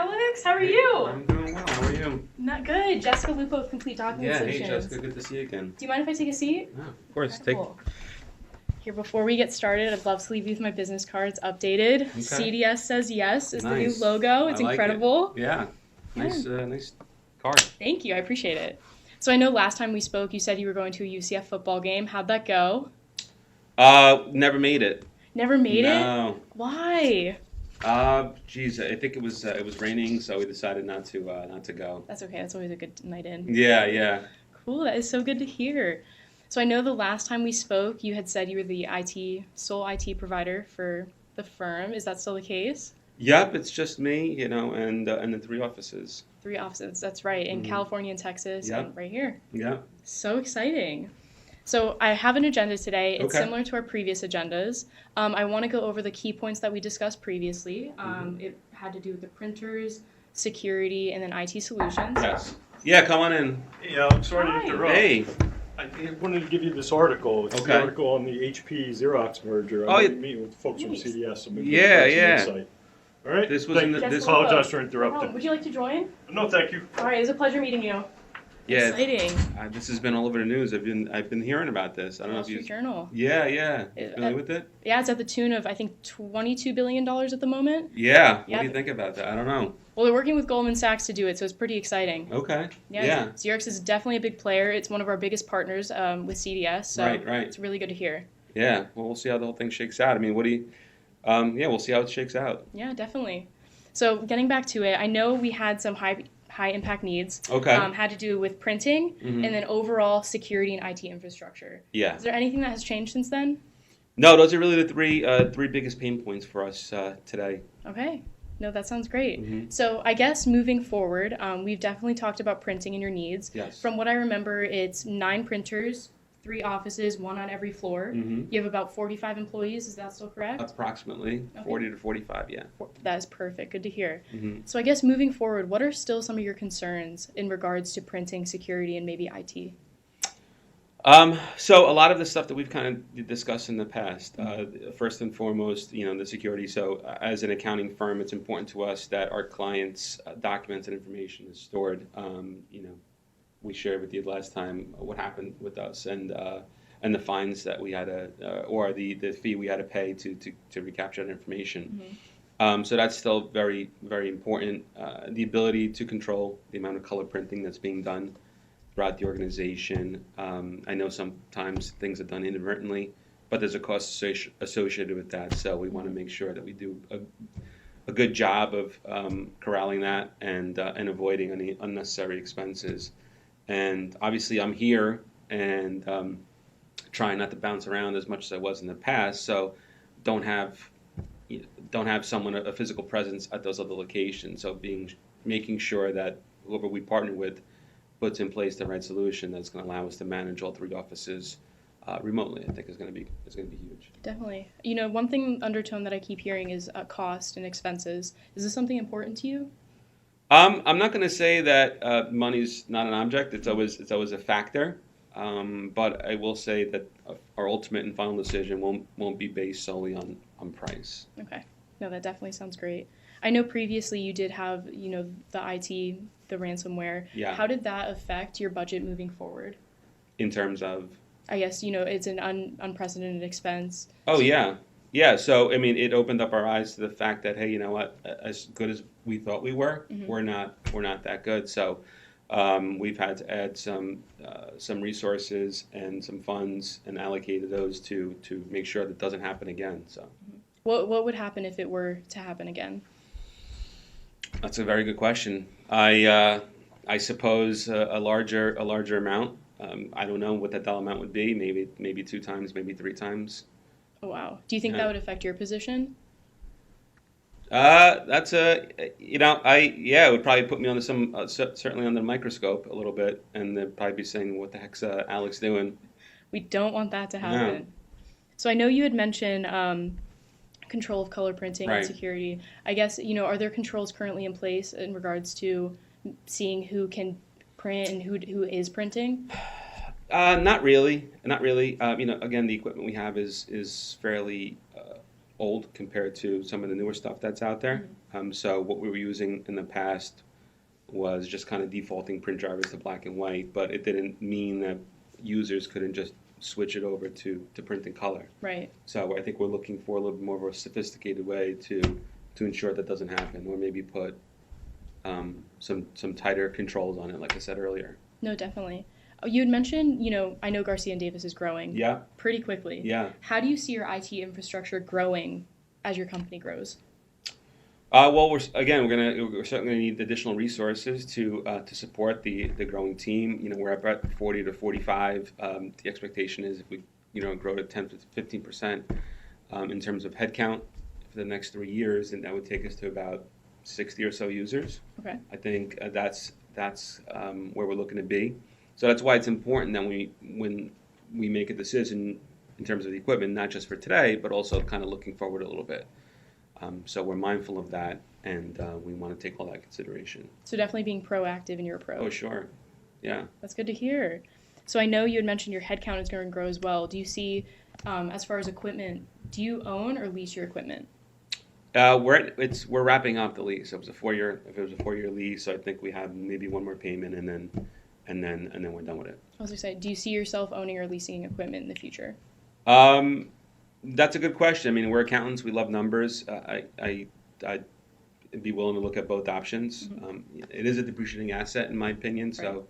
Alex. How are you? I'm doing well. How are you? Not good. Jessica Lupo of Complete Document Solutions. Hey Jessica, good to see you again. Do you mind if I take a seat? Yeah, of course. Incredible. Here, before we get started, I'd love to leave you with my business cards updated. Okay. CDS says yes is the new Nice. logo. It's I like incredible. it. Yeah. Nice card. Thank you. I appreciate it. So I know last time we spoke, you said you were going to a UCF football game. How'd that go? Never made it. Never made it? No. Why? Geez, I think it was raining, so we decided not to go. That's okay. That's always a good night in. Yeah. Cool. That is so good to hear. So I know the last time we spoke, you had said you were the sole IT provider for the firm. Is that still the case? Yep, it's just me, and the 3 offices. 3 offices. That's right. In California and Texas, Yep. and right here. Yeah. So exciting. So I have an agenda today. It's Okay. similar to our previous agendas. I want to go over the key points that we discussed previously. It had to do with the printers, security, and then IT solutions. Yes. Yeah, come on in. Yeah, I'm sorry to Hi. interrupt. Hey. I wanted to give you this article. It's Okay. the article on the HP Xerox merger. Oh, I'm yeah. meeting with folks from Nice. CDS. So maybe Yeah, we can get some yeah. insight. All right. This was Thank in the- you. this- Apologize for No interrupting. problem. Would you like to join? No, thank you. All right. It was a pleasure meeting you. Yeah. Exciting. This has been all over the news. I've been hearing about this. I don't know Wall if Street you. Journal. Yeah. Familiar with it? Yeah, it's at the tune of, I think, $22 billion at the moment. Yeah. What Yeah. do you think about that? I don't know. Well, they're working with Goldman Sachs to do it, so it's pretty exciting. Okay. Yeah. Yeah. Xerox is definitely a big player. It's one of our biggest partners with CDS, so Right. it's really good to hear. Yeah. Well, we'll see how the whole thing shakes out. I mean, what do you? We'll see how it shakes out. Yeah, definitely. So getting back to it, I know we had some high impact needs. Okay. Had to do with printing Mhm. and then overall security and IT infrastructure. Yeah. Is there anything that has changed since then? No, those are really the three biggest pain points for us today. Okay. No, that sounds great. Mhm. So I guess moving forward, we've definitely talked about printing and your needs. Yes. From what I remember, it's 9 printers, 3 offices, 1 on every floor. Mhm. You have about 45 employees. Is that still correct? Approximately Okay. 40 to 45. Yeah. That is perfect. Good to hear. Mhm. So I guess moving forward, what are still some of your concerns in regards to printing, security, and maybe IT? So a lot of the stuff that we've kind of discussed in the past, first and foremost, the security. So as an accounting firm, it's important to us that our clients' documents and information is stored. We shared with you last time what happened with us and the fines that we had to, or the fee we had to pay to recapture that information. So that's still very, very important. The ability to control the amount of color printing that's being done throughout the organization. I know sometimes things are done inadvertently, but there's a cost associated with that. So we want to make sure that we do a good job of corralling that and avoiding any unnecessary expenses. And obviously, I'm here and trying not to bounce around as much as I was in the past. So don't have someone a physical presence at those other locations. So making sure that whoever we partner with puts in place the right solution that's going to allow us to manage all 3 offices remotely, I think is going to be huge. Definitely. One thing undertone that I keep hearing is cost and expenses. Is this something important to you? I'm not going to say that money's not an object. It's always a factor, but I will say that our ultimate and final decision won't be based solely on price. Okay. No, that definitely sounds great. I know previously you did have, the IT, the ransomware. Yeah. How did that affect your budget moving forward? In terms of? I guess, it's an unprecedented expense. Oh, yeah. Yeah, so, I mean, it opened up our eyes to the fact that, hey, you know what, as good as we thought we were, we're not that good. So we've had to add some resources and some funds and allocated those to make sure that doesn't happen again. So What would happen if it were to happen again? that's a very good question. I suppose a larger amount. I don't know what that dollar amount would be. Maybe 2 times, maybe 3 times. Oh, wow. Do you think Yeah. that would affect your position? That's it would probably put me on certainly under the microscope a little bit, and they'd probably be saying, "What the heck's Alex doing?" We don't want that to happen. So I know you had mentioned control of color printing Right. and security. I guess, are there controls currently in place in regards to seeing who can print and who is printing? Not really. Again, the equipment we have is fairly old compared to some of the newer stuff that's out there. So what we were using in the past was just kind of defaulting print drivers to black and white, but it didn't mean that users couldn't just switch it over to print in color. Right. So I think we're looking for a little bit more of a sophisticated way to ensure that doesn't happen, or maybe put some tighter controls on it, like I said earlier. No, definitely. Oh, you had mentioned, I know Garcia and Davis is growing Yeah. pretty quickly. Yeah. How do you see your IT infrastructure growing as your company grows? Well, we're certainly going to need additional resources to support the growing team. We're up at 40 to 45. The expectation is if we grow to 10 to 15% in terms of headcount for the next 3 years, and that would take us to about 60 or so users. Okay. I think that's where we're looking to be. So that's why it's important that when we make a decision in terms of the equipment, not just for today, but also kind of looking forward a little bit. So we're mindful of that, and we want to take all that consideration. So definitely being proactive in your approach. Oh, sure. Yeah. That's good to hear. So I know you had mentioned your headcount is going to grow as well. Do you see, as far as equipment, do you own or lease your equipment? We're wrapping up the lease. If it was a 4-year lease, I think we have maybe one more payment, and then we're done with it. I was going to say, do you see yourself owning or leasing equipment in the future? That's a good question. I mean, we're accountants. We love numbers. I'd be willing to look at both options. Mm-hmm. It is a depreciating asset, in my opinion, so Right.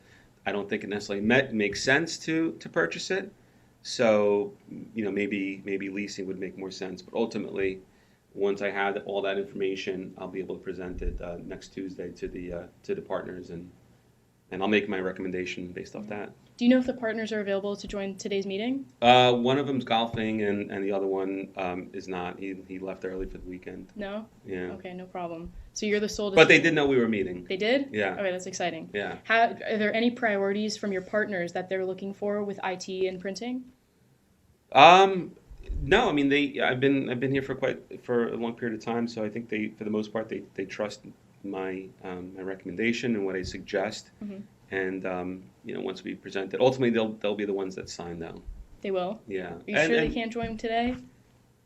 I don't think it necessarily makes sense to purchase it. So, maybe leasing would make more sense. But ultimately, once I have all that information, I'll be able to present it next Tuesday to the partners, and I'll make my recommendation based off that. Do you know if the partners are available to join today's meeting? One of them's golfing, and the other one is not. He left early for the weekend. No? Yeah. Okay, no problem. So you're the sole But they decision- did know we were meeting. They did? Yeah. Okay, that's exciting. Yeah. Are there any priorities from your partners that they're looking for with IT and printing? No, I mean I've been here for a long period of time, so I think for the most part they trust my recommendation and what I suggest. Mhm. And once we present it, ultimately they'll be the ones that sign though. They will? Yeah. Are you sure they can't join today?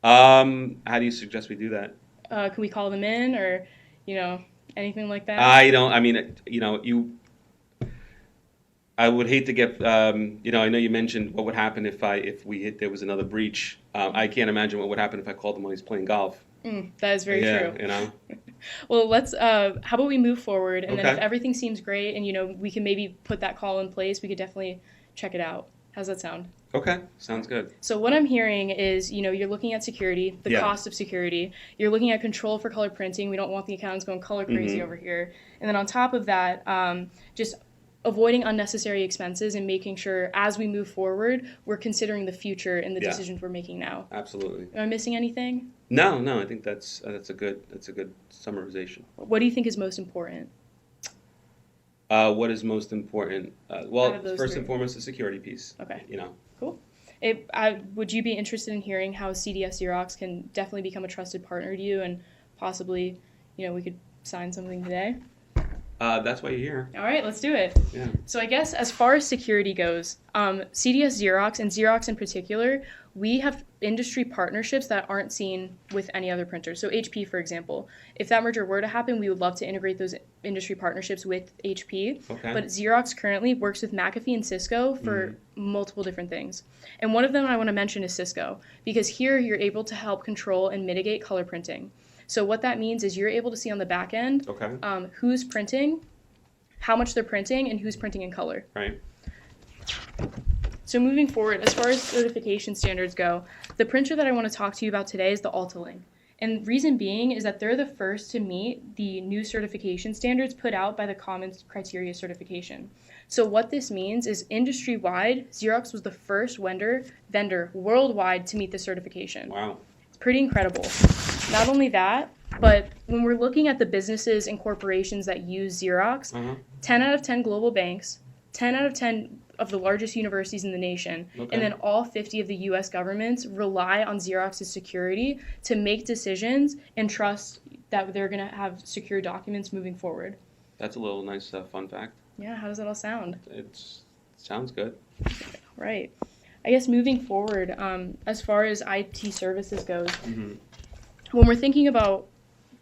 How do you suggest we do that? Can we call them in or, anything like that? I don't. I mean, I would hate to get. I know you mentioned what would happen if there was another breach. I can't imagine what would happen if I called him while he's playing golf. That is very true. Yeah. Well, let's. How about we move forward, and then if Okay. everything seems great, and we can maybe put that call in place, we could definitely check it out. How's that sound? Okay, sounds good. So what I'm hearing is, you're looking at security, the Yeah. cost of security. You're looking at control for color printing. We don't want the accountants going color crazy over here. And then on top of that, just avoiding unnecessary expenses and making sure as we move forward, we're considering the future and the Yeah. decisions we're making now. Absolutely. Am I missing anything? No, I think that's a good summarization. What do you think is most important? What is most important? Out Well, of those first three. and foremost, the security piece. Okay. Cool. Would you be interested in hearing how CDS Xerox can definitely become a trusted partner to you and possibly, we could sign something today? That's why you're here. All right, let's do it. Yeah. So I guess as far as security goes, CDS Xerox and Xerox in particular, we have industry partnerships that aren't seen with any other printer. So HP, for example, if that merger were to happen, we would love to integrate those industry partnerships with HP. Okay. But Xerox currently works with McAfee and Cisco for multiple different things. And one of them I want to mention is Cisco, because here you're able to help control and mitigate color printing. So what that means is you're able to see on the back end Okay. who's printing, how much they're printing, and who's printing in color. Right. So moving forward, as far as certification standards go, the printer that I want to talk to you about today is the Altalink. And reason being is that they're the first to meet the new certification standards put out by the Common Criteria certification. So what this means is industry-wide, Xerox was the first vendor worldwide to meet the certification. Wow. It's pretty incredible. Not only that, but when we're looking at the businesses and corporations that use Xerox, 10 out of 10 global banks, 10 out of 10 of the largest universities in the nation, Okay. and then all 50 of the U.S. governments rely on Xerox's security to make decisions and trust that they're going to have secure documents moving forward. That's a little nice fun fact. Yeah, how does that all sound? It sounds good. Right. I guess moving forward, as far as IT services goes, when we're thinking about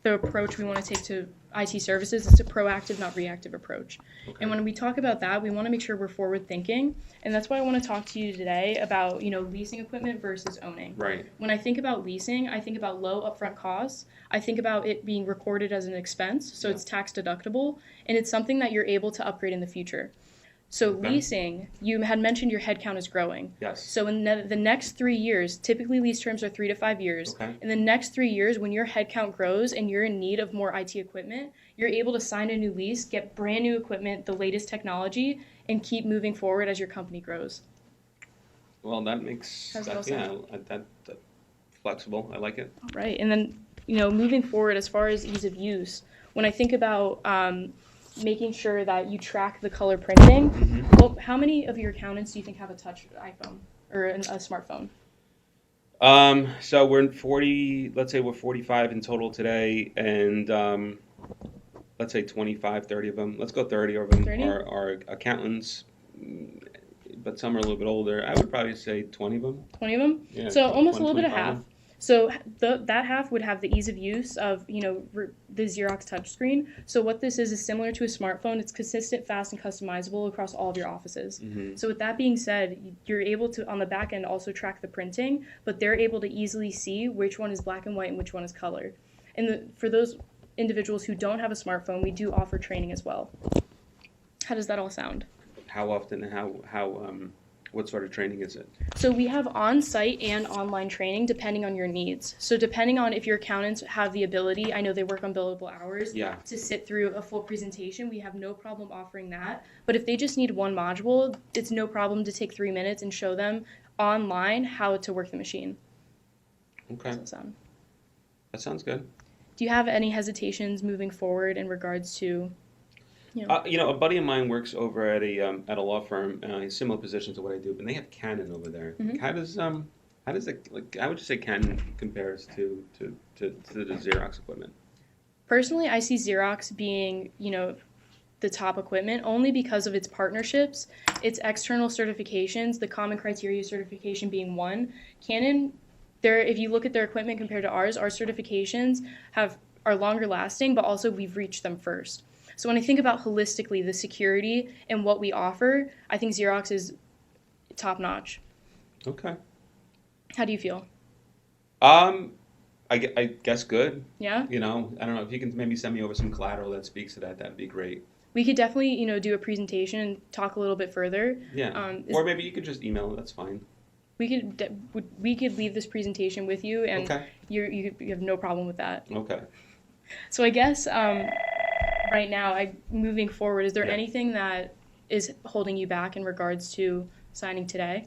the approach we want to take to IT services, it's a proactive, not reactive approach. Okay. And when we talk about that, we want to make sure we're forward thinking. And that's why I want to talk to you today about, leasing equipment versus owning. Right. When I think about leasing, I think about low upfront costs. I think about it being recorded as an expense, so it's tax deductible, and it's something that you're able to upgrade in the future. So leasing, you had mentioned your headcount is growing. Yes. So in the next 3 years, typically lease terms are 3 to 5 years. Okay. In the next 3 years, when your headcount grows and you're in need of more IT equipment, you're able to sign a new lease, get brand new equipment, the latest technology, and keep moving forward as your company grows. Well, that makes How's that all sound? that flexible. I like it. Right. And then, moving forward as far as ease of use, when I think about making sure that you track the color printing, well, how many of your accountants do you think have a touch iPhone or a smartphone? So we're 40. Let's say we're 45 in total today, and let's say 25, 30 of them. Let's go 30 of them 30? are accountants, but some are a little bit older. I would probably say 20 of them. 20 of them? Yeah, So almost a 20, little bit of 25 half. them. So that half would have the ease of use of, the Xerox touchscreen. So what this is similar to a smartphone. It's consistent, fast, and customizable across all of your offices. Mm-hmm. So with that being said, you're able to, on the back end, also track the printing, but they're able to easily see which one is black and white and which one is color. And for those individuals who don't have a smartphone, we do offer training as well. How does that all sound? How often? What sort of training is it? So we have on-site and online training depending on your needs. So depending on if your accountants have the ability, I know they work on billable hours, to sit through a full presentation, we have no problem offering that. But if they just need one module, it's no problem to take 3 minutes and show them online how to work the machine. Okay. How does that sound? That sounds good. Do you have any hesitations moving forward in regards to, a buddy of mine works over at a law firm, similar position to what I do, but they have Canon over there. Mhm. How does it, how would you say Canon compares to the Xerox equipment? Personally, I see Xerox being, the top equipment only because of its partnerships, its external certifications, the common criteria certification being one. Canon, if you look at their equipment compared to ours, our certifications are longer lasting, but also we've reached them first. So when I think about holistically the security and what we offer, I think Xerox is top notch. Okay. How do you feel? I guess good. Yeah? I don't know, if you can maybe send me over some collateral that speaks to that, that'd be great. We could definitely, do a presentation and talk a little bit further. Yeah. Or maybe you could just email it, that's fine. We could leave this presentation with you, and Okay. you have no problem with that. Okay. So I guess right now, moving forward, is there anything that is holding you back in regards to signing today?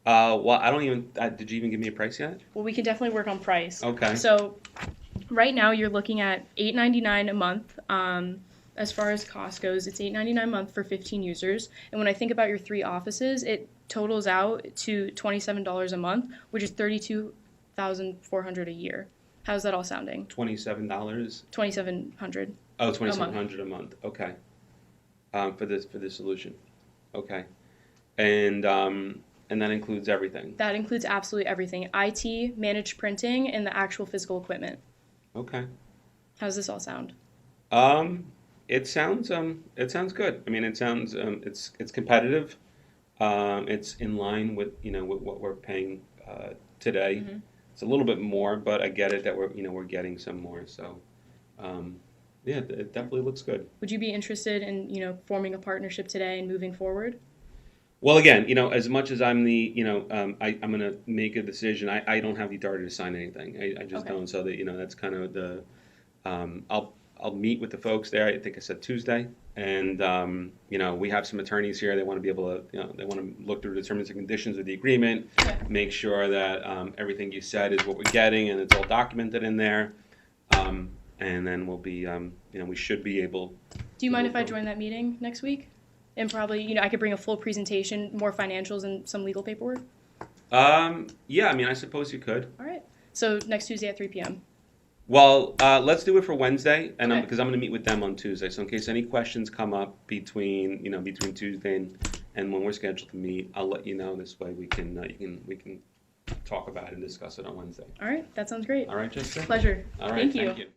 Well, I don't even, did you even give me a price yet? Well, we can definitely work on price. Okay. So right now you're looking at $8.99 a month. As far as cost goes, it's $8.99 a month for 15 users. And when I think about your 3 offices, it totals out to $27 a month, which is $32,400 a year. How's that all sounding? $27? $2,700. Oh, $2,700 a month. Okay. For this solution. Okay. And that includes everything. That includes absolutely everything: IT, managed printing, and the actual physical equipment. Okay. How's this all sound? It sounds good. I mean, it sounds it's competitive. It's in line with with what we're paying today. Mm-hmm. It's a little bit more, but I get it that we're getting some more. So, yeah, it definitely looks good. Would you be interested in forming a partnership today and moving forward? Well, again, as much as I'm the I'm going to make a decision. I don't have the authority to sign anything. I just Okay. don't. So that that's kind of the I'll meet with the folks there. I think I said Tuesday, and we have some attorneys here. They want to be able to they want to look through the terms and conditions of the agreement, Yeah. make sure that everything you said is what we're getting and it's all documented in there, and then we'll be we should be able. Do you mind if I join that meeting next week? And probably, I could bring a full presentation, more financials, and some legal paperwork. Yeah, I mean, I suppose you could. All right. So next Tuesday at 3 p.m. Well, let's do it for Wednesday, and Okay. because I'm going to meet with them on Tuesday. So in case any questions come up between Tuesday and when we're scheduled to meet, I'll let you know. This way we can talk about it and discuss it on Wednesday. All right, that sounds great. All right, Jessica? Pleasure. All right, Thank you. Thank you.